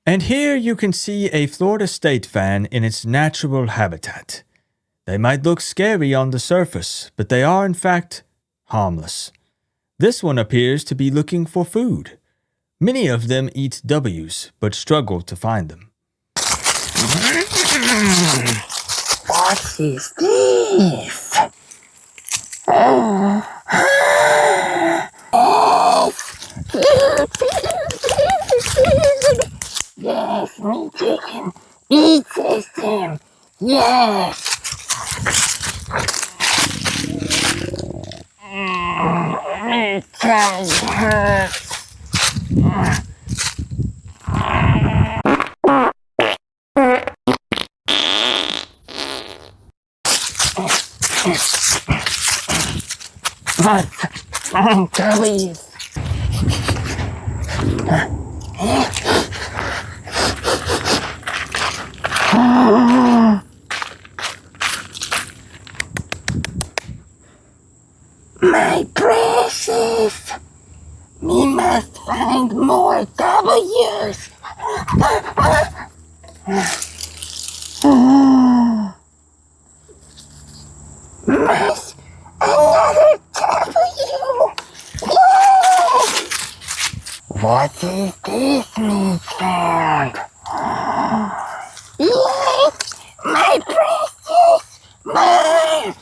And here you can see a Florida State fan in its natural habitat. They might look scary on the surface, but they are in fact harmless. This one appears to be looking for food. Many of them eat W's, but struggle to find them. What is this? Yes, me chicken. Eat system. Yes. My tummy hurts. What? W's. My precious! We must find more W's! Miss, another W! What is this meat sound? Yes! My precious! Mine!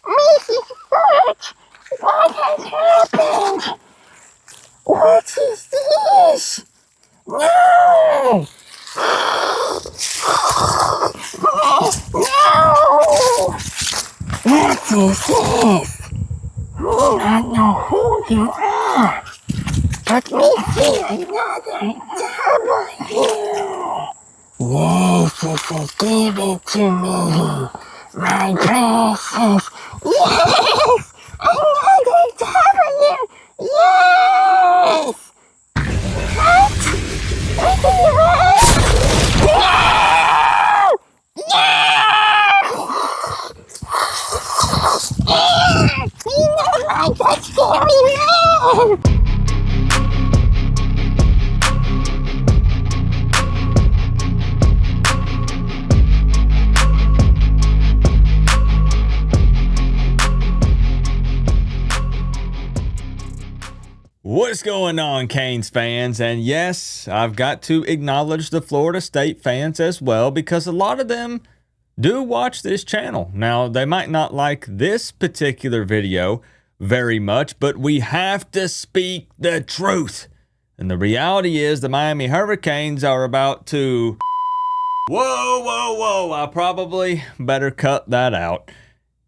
Mrs. Birch, what has happened? What is this? No! No! What is this? Me not know who you are, but me see another W. Yes, give it to me. My precious, yes! Another W! Yes! What? Is it right? No! No! You don't like that scary man! What's going on, Canes fans? And yes, I've got to acknowledge the Florida State fans as well, because a lot of them do watch this channel. Now, they might not like this particular video very much, but we have to speak the truth. And the reality is the Miami Hurricanes are about to... Whoa, I probably better cut that out.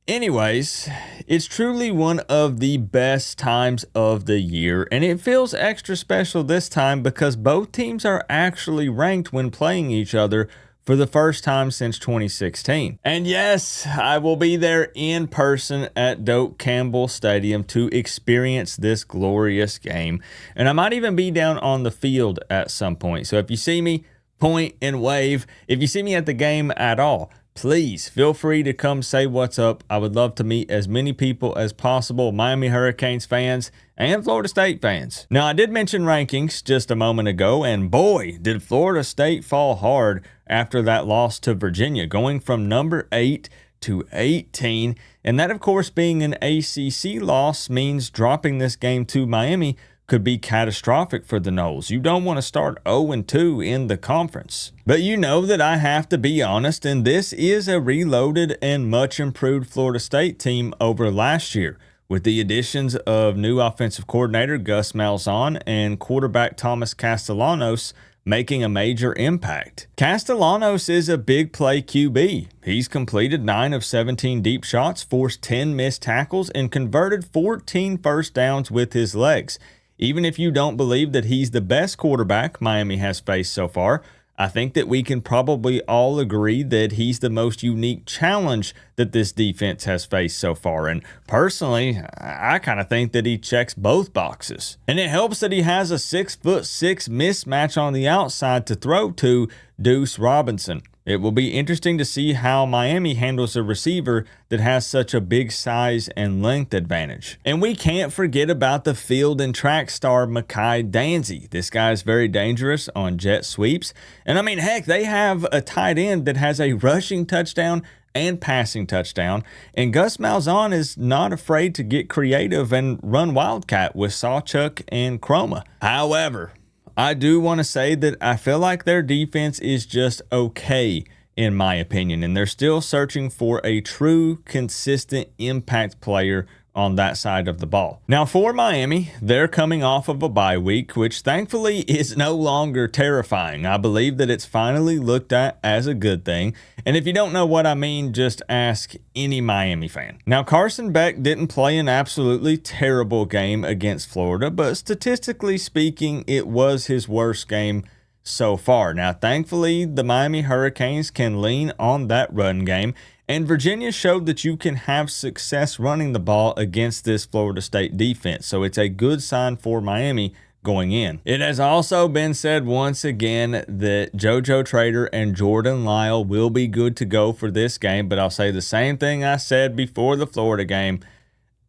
Anyways, it's truly one of the best times of the year, and it feels extra special this time because both teams are actually ranked when playing each other for the first time since 2016. And yes, I will be there in person at Doak Campbell Stadium to experience this glorious game, and I might even be down on the field at some point. So if you see me, point and wave. If you see me at the game at all, please feel free to come say what's up. I would love to meet as many people as possible, Miami Hurricanes fans and Florida State fans. Now, I did mention rankings just a moment ago, and boy, did Florida State fall hard after that loss to Virginia, going from number 8 to 18. And that, of course, being an ACC loss means dropping this game to Miami could be catastrophic for the Noles. You don't want to start 0-2 in the conference. But you know that I have to be honest, and this is a reloaded and much improved Florida State team over last year, with the additions of new offensive coordinator Gus Malzahn and quarterback Thomas Castellanos making a major impact. Castellanos is a big play QB. He's completed 9 of 17 deep shots, forced 10 missed tackles, and converted 14 first downs with his legs. Even if you don't believe that he's the best quarterback Miami has faced so far, I think that we can probably all agree that he's the most unique challenge that this defense has faced so far. And personally, I kind of think that he checks both boxes. And it helps that he has a 6'6" mismatch on the outside to throw to Deuce Robinson. It will be interesting to see how Miami handles a receiver that has such a big size and length advantage. And we can't forget about the field and track star Mekhi Danzy. This guy is very dangerous on jet sweeps. And I mean, heck, they have a tight end that has a rushing touchdown and passing touchdown. And Gus Malzahn is not afraid to get creative and run Wildcat with Sawchuk and Chroma. However, I do want to say that I feel like their defense is just okay, in my opinion, and they're still searching for a true, consistent impact player on that side of the ball. Now, for Miami, they're coming off of a bye week, which thankfully is no longer terrifying. I believe that it's finally looked at as a good thing. And if you don't know what I mean, just ask any Miami fan. Now, Carson Beck didn't play an absolutely terrible game against Florida, but statistically speaking, it was his worst game so far. Now, thankfully, the Miami Hurricanes can lean on that run game, and Virginia showed that you can have success running the ball against this Florida State defense. So it's a good sign for Miami going in. It has also been said once again that JoJo Trader and Jordan Lyle will be good to go for this game, but I'll say the same thing I said before the Florida game.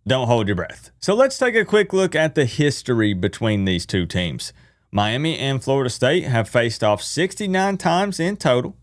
Don't hold your breath. So let's take a quick look at the history between these two teams. Miami and Florida State have faced off 69 times in total.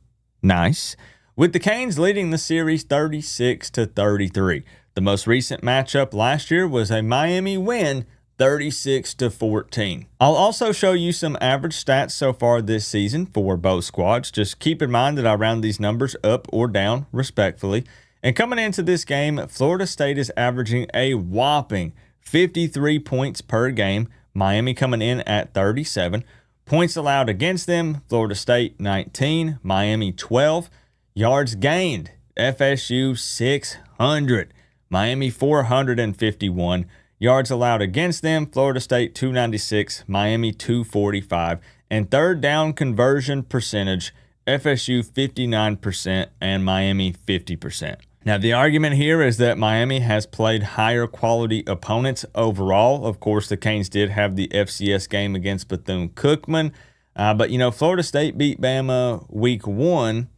Nice. With the Canes leading the series 36-33. The most recent matchup last year was a Miami win, 36-14. I'll also show you some average stats so far this season for both squads. Just keep in mind that I round these numbers up or down respectfully. And coming into this game, Florida State is averaging a whopping 53 points per game. Miami coming in at 37. Points allowed against them, Florida State 19, Miami 12. Yards gained, FSU 600, Miami 451. Yards allowed against them, Florida State 296, Miami 245. And third down conversion percentage, FSU 59% and Miami 50%. Now, the argument here is that Miami has played higher quality opponents overall. Of course, the Canes did have the FCS game against Bethune-Cookman. But, you know, Florida State beat Bama week 1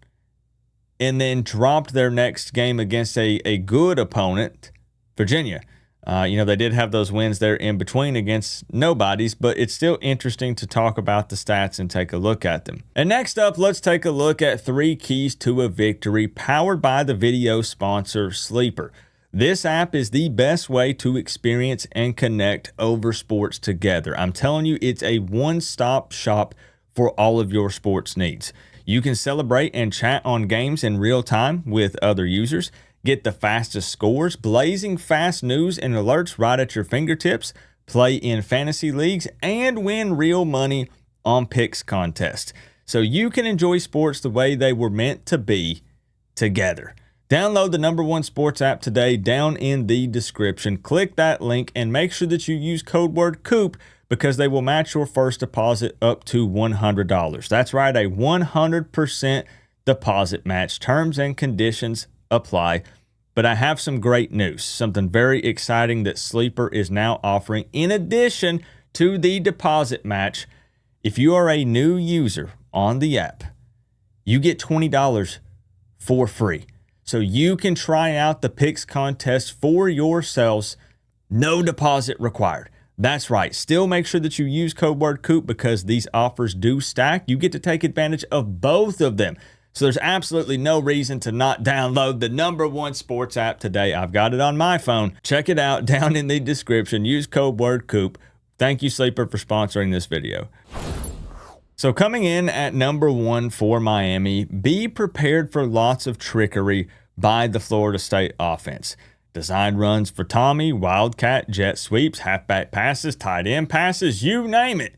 and then dropped their next game against a good opponent, Virginia. You know, they did have those wins there in between against nobodies, but it's still interesting to talk about the stats and take a look at them. And next up, let's take a look at 3 keys to a victory powered by the video sponsor Sleeper. This app is the best way to experience and connect over sports together. I'm telling you, it's a one-stop shop for all of your sports needs. You can celebrate and chat on games in real time with other users, get the fastest scores, blazing fast news and alerts right at your fingertips, play in fantasy leagues, and win real money on picks contests. So you can enjoy sports the way they were meant to be together. Download the #1 sports app today down in the description. Click that link and make sure that you use code word COOP because they will match your first deposit up to $100. That's right, a 100% deposit match. Terms and conditions apply. But I have some great news, something very exciting that Sleeper is now offering in addition to the deposit match. If you are a new user on the app, you get $20 for free. So you can try out the picks contest for yourselves, no deposit required. That's right. Still make sure that you use code word COOP because these offers do stack. You get to take advantage of both of them. So there's absolutely no reason to not download the #1 sports app today. I've got it on my phone. Check it out down in the description. Use code word COOP. Thank you, Sleeper, for sponsoring this video. So coming in at #1 for Miami, be prepared for lots of trickery by the Florida State offense. Design runs for Tommy, wildcat, jet sweeps, halfback passes, tight end passes, you name it.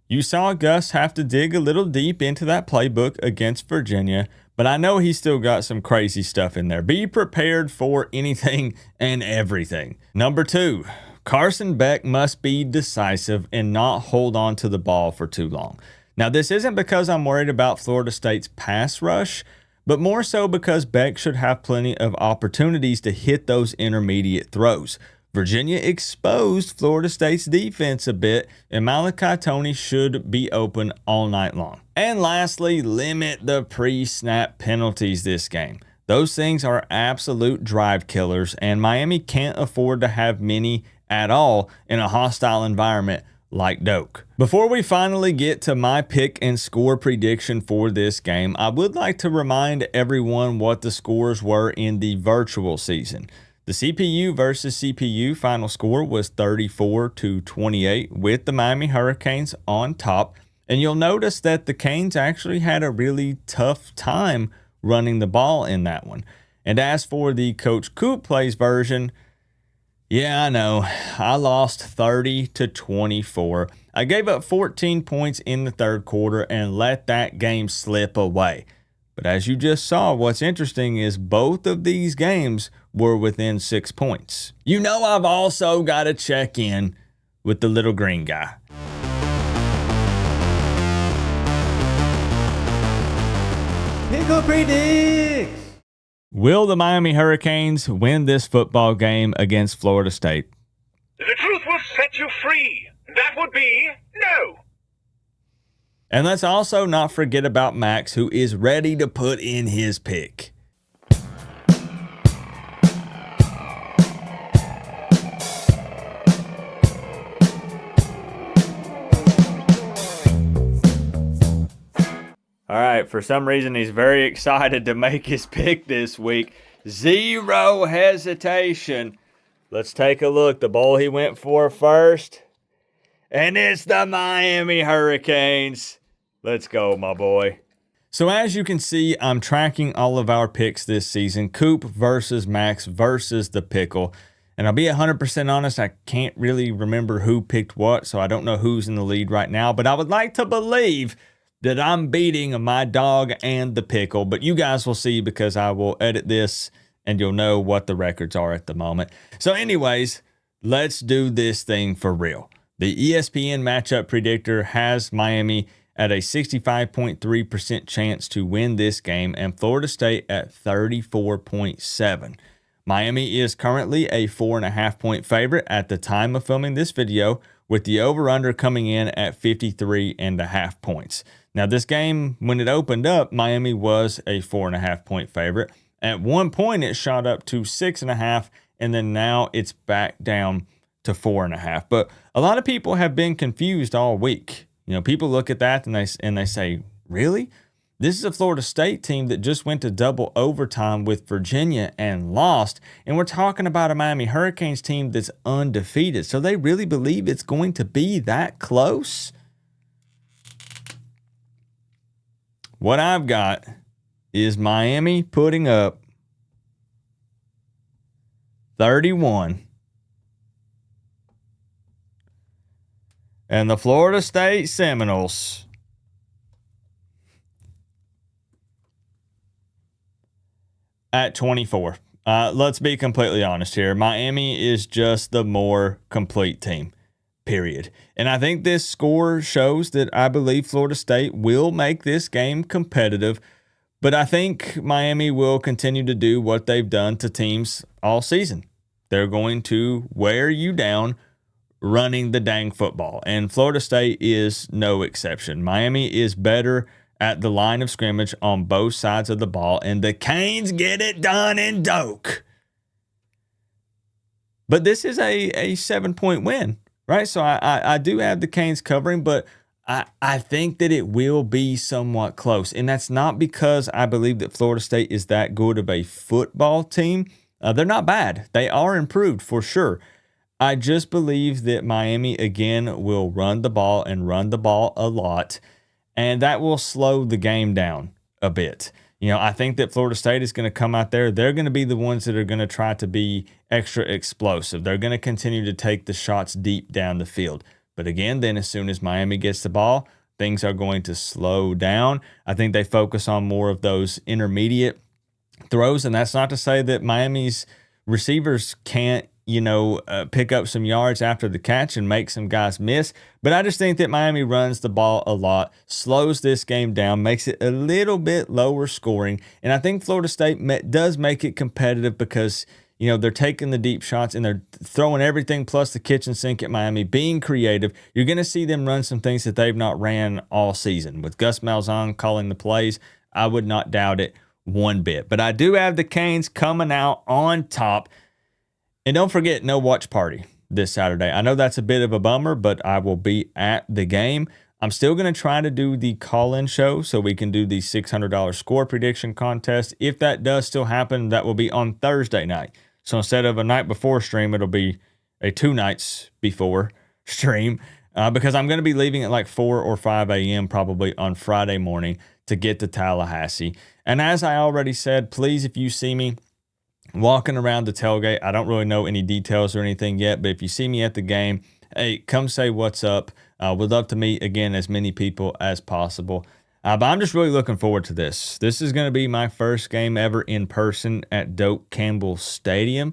You saw Gus have to dig a little deep into that playbook against Virginia, but I know he's still got some crazy stuff in there. Be prepared for anything and everything. #2, Carson Beck must be decisive and not hold on to the ball for too long. Now, this isn't because I'm worried about Florida State's pass rush, but more so because Beck should have plenty of opportunities to hit those intermediate throws. Virginia exposed Florida State's defense a bit, and Malachi Toney should be open all night long. And lastly, limit the pre-snap penalties this game. Those things are absolute drive killers, and Miami can't afford to have many at all in a hostile environment like Doak. Before we finally get to my pick and score prediction for this game, I would like to remind everyone what the scores were in the virtual season. The CPU versus CPU final score was 34-28 with the Miami Hurricanes on top. And you'll notice that the Canes actually had a really tough time running the ball in that one. And as for the Coach Coop plays version, yeah, I know. I lost 30-24. I gave up 14 points in the third quarter and let that game slip away. But as you just saw, what's interesting is both of these games were within 6 points. You know, I've also got to check in with the little green guy. Pickle predicts. Will the Miami Hurricanes win this football game against Florida State? The truth will set you free. That would be no. And let's also not forget about Max, who is ready to put in his pick. All right, for some reason, he's very excited to make his pick this week. Zero hesitation. Let's take a look. The bowl he went for first. And it's the Miami Hurricanes. Let's go, my boy. So as you can see, I'm tracking all of our picks this season. Coop versus Max versus the Pickle. And I'll be 100% honest, I can't really remember who picked what, so I don't know who's in the lead right now. But I would like to believe that I'm beating my dog and the Pickle. But you guys will see because I will edit this and you'll know what the records are at the moment. So anyways, let's do this thing for real. The ESPN matchup predictor has Miami at a 65.3% chance to win this game and Florida State at 34.7%. Miami is currently a 4.5-point favorite at the time of filming this video, with the over-under coming in at 53.5 points. Now, this game, when it opened up, Miami was a 4.5-point favorite. At one point, it shot up to 6.5, and then now it's back down to 4.5. But a lot of people have been confused all week. You know, people look at that and they say, really? This is a Florida State team that just went to double overtime with Virginia and lost. And we're talking about a Miami Hurricanes team that's undefeated. So they really believe it's going to be that close? What I've got is Miami putting up 31. And the Florida State Seminoles at 24. Let's be completely honest here. Miami is just the more complete team, period. And I think this score shows that I believe Florida State will make this game competitive, but I think Miami will continue to do what they've done to teams all season. They're going to wear you down running the dang football, and Florida State is no exception. Miami is better at the line of scrimmage on both sides of the ball, and the Canes get it done in Doak. But this is a 7-point win, right? So I do have the Canes covering, but I think that it will be somewhat close. And that's not because I believe that Florida State is that good of a football team. They're not bad. They are improved for sure. I just believe that Miami, again, will run the ball and run the ball a lot, and that will slow the game down a bit. You know, I think that Florida State is going to come out there. They're going to be the ones that are going to try to be extra explosive. They're going to continue to take the shots deep down the field. But again, then as soon as Miami gets the ball, things are going to slow down. I think they focus on more of those intermediate throws, and that's not to say that Miami's receivers can't, pick up some yards after the catch and make some guys miss. But I just think that Miami runs the ball a lot, slows this game down, makes it a little bit lower scoring. And I think Florida State does make it competitive because, They're taking the deep shots and they're throwing everything plus the kitchen sink at Miami, being creative. You're going to see them run some things that they've not ran all season. With Gus Malzahn calling the plays, I would not doubt it one bit. But I do have the Canes coming out on top. And don't forget, no watch party this Saturday. I know that's a bit of a bummer, but I will be at the game. I'm still going to try to do the call-in show so we can do the $600 score prediction contest. If that does still happen, that will be on Thursday night. So instead of a night before stream, it'll be a 2 nights before stream because I'm going to be leaving at like 4 or 5 a.m. probably on Friday morning to get to Tallahassee. And as I already said, please, if you see me walking around the tailgate, I don't really know any details or anything yet, but if you see me at the game, hey, come say what's up. Would love to meet, again, as many people as possible. But I'm just really looking forward to this. This is going to be my first game ever in person at Doak Campbell Stadium.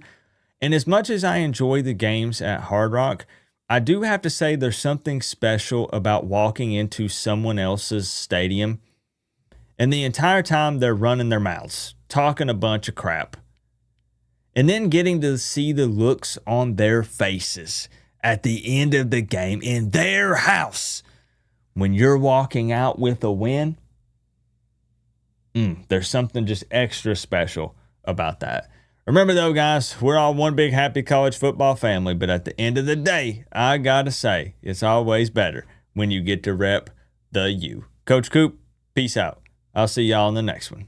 And as much as I enjoy the games at Hard Rock, I do have to say there's something special about walking into someone else's stadium and the entire time they're running their mouths, talking a bunch of crap, and then getting to see the looks on their faces at the end of the game in their house when you're walking out with a win. There's something just extra special about that. Remember though, guys, we're all one big happy college football family, but at the end of the day, I gotta say, it's always better when you get to rep the U. Coach Coop, peace out. I'll see y'all in the next one.